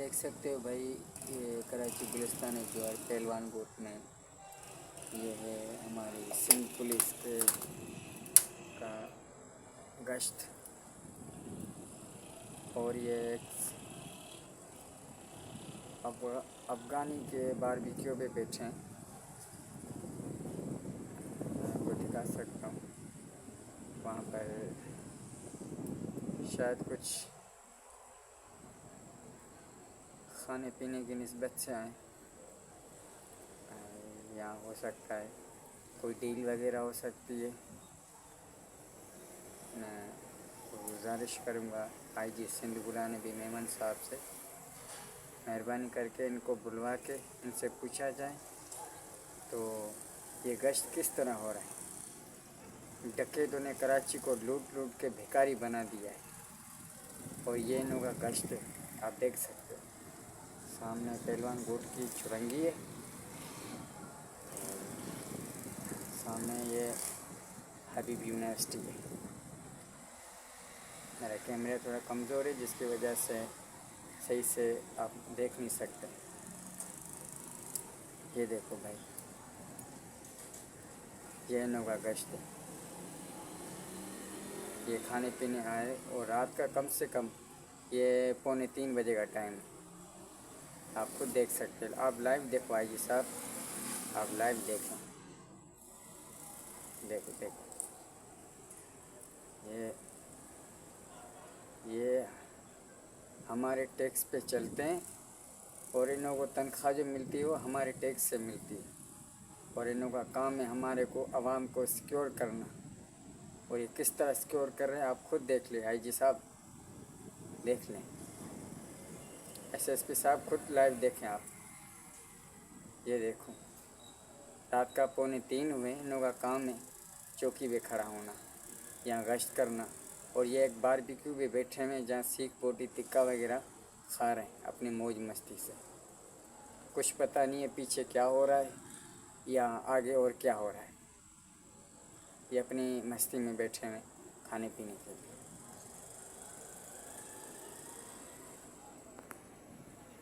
देख सकते हो भाई, ये कराची गुलिस्तान जो है पहलवान कोट में। ये है हमारी सिंध पुलिस के का गश्त, और ये अफ़गानी के बारबेक्यू पे बैठे हैं। मैं आपको दिखा सकता हूँ, वहाँ पर शायद कुछ खाने पीने की निस्बत से आए। यहाँ हो सकता है कोई डील वगैरह हो सकती है। मैं गुजारिश करूँगा आईजी सिंध बुलाने भी मेमन साहब से, मेहरबानी करके इनको बुलवा के इनसे पूछा जाए तो ये गश्त किस तरह हो रहा है। डकैतों ने कराची को लूट लूट के भिखारी बना दिया है, और ये इनों का गश्त है। आप देख सकते हो सामने पहलवान कोट की चुरंगी है, सामने ये हबीब यूनिवर्सिटी है। मेरा कैमरा थोड़ा कमज़ोर है, जिसकी वजह से सही से आप देख नहीं सकते। ये देखो भाई, ये इनों का गश्त है। ये खाने पीने आए, और रात का कम से कम ये 2:45 बजे का टाइम है। आप खुद देख सकते हो। आप लाइव देखो आईजी साहब, आप लाइव देखें। देखो देखो, ये हमारे टैक्स पे चलते हैं, और इन्हों को तनख्वाह जो मिलती है वो हमारे टैक्स से मिलती है, और इन्हों का काम है हमारे को आवाम को सिक्योर करना। और ये किस तरह सिक्योर कर रहे हैं आप खुद देख लें। आईजी साहब देख लें, एसएसपी साहब खुद लाइव देखें आप। ये देखो, रात का 2:45 हुए, इन्हों का काम है चौकी पे खड़ा होना, यहाँ गश्त करना। और ये एक बारबेक्यू भी बैठे हुए हैं, जहाँ सीख बोटी टिक्का वगैरह खा रहे हैं अपनी मौज मस्ती से। कुछ पता नहीं है पीछे क्या हो रहा है या आगे और क्या हो रहा है। ये अपनी मस्ती में बैठे हुए खाने पीने के लिए।